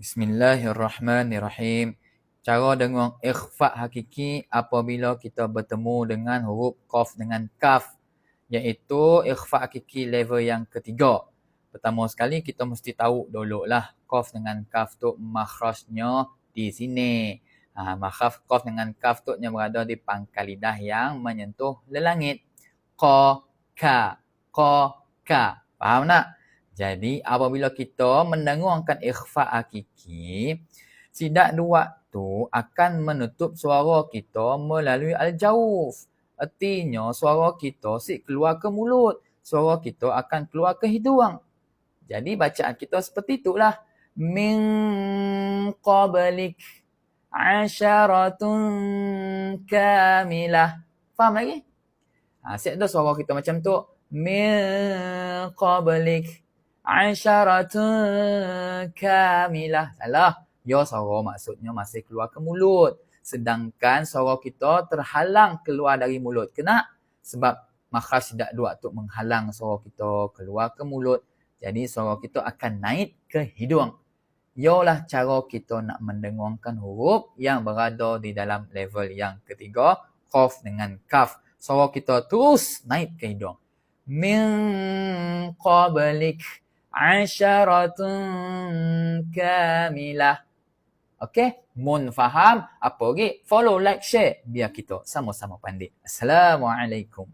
Bismillahirrahmanirrahim. Cara dengar ikhfa hakiki apabila kita bertemu dengan huruf qaf dengan kaf, iaitu ikhfa hakiki level yang ketiga. Pertama sekali kita mesti tahu dululah qaf dengan kaf tu makhrajnya di sini. Makhraj qaf dengan kaf tu yang berada di pangkal lidah yang menyentuh lelangit. Qa, ka, qa, ka. Faham tak? Jadi apabila kita mendengarkan ikhfa hakiki, sidak dua tu akan menutup suara kita melalui al-jawf. Artinya suara kita keluar ke mulut, suara kita akan keluar ke hidung. Jadi bacaan kita seperti itulah. Min qablik asyaratun kamilah. Faham lagi? Siap dah suara kita macam tu. Min qablik asyaratun kamilah. Salah. Ya suara maksudnya masih keluar ke mulut. Sedangkan suara kita terhalang keluar dari mulut. Kena? Sebab makhraj sidak dua tu menghalang suara kita keluar ke mulut. Jadi suara kita akan naik ke hidung. Ialah cara kita nak mendengarkan huruf yang berada di dalam level yang ketiga. Qaf dengan kaf. Suara kita terus naik ke hidung. Min qablik asyaratun kamilah. Okey? Mun faham? Apa lagi? Follow, like, share. Biar kita sama-sama pandai. Assalamualaikum.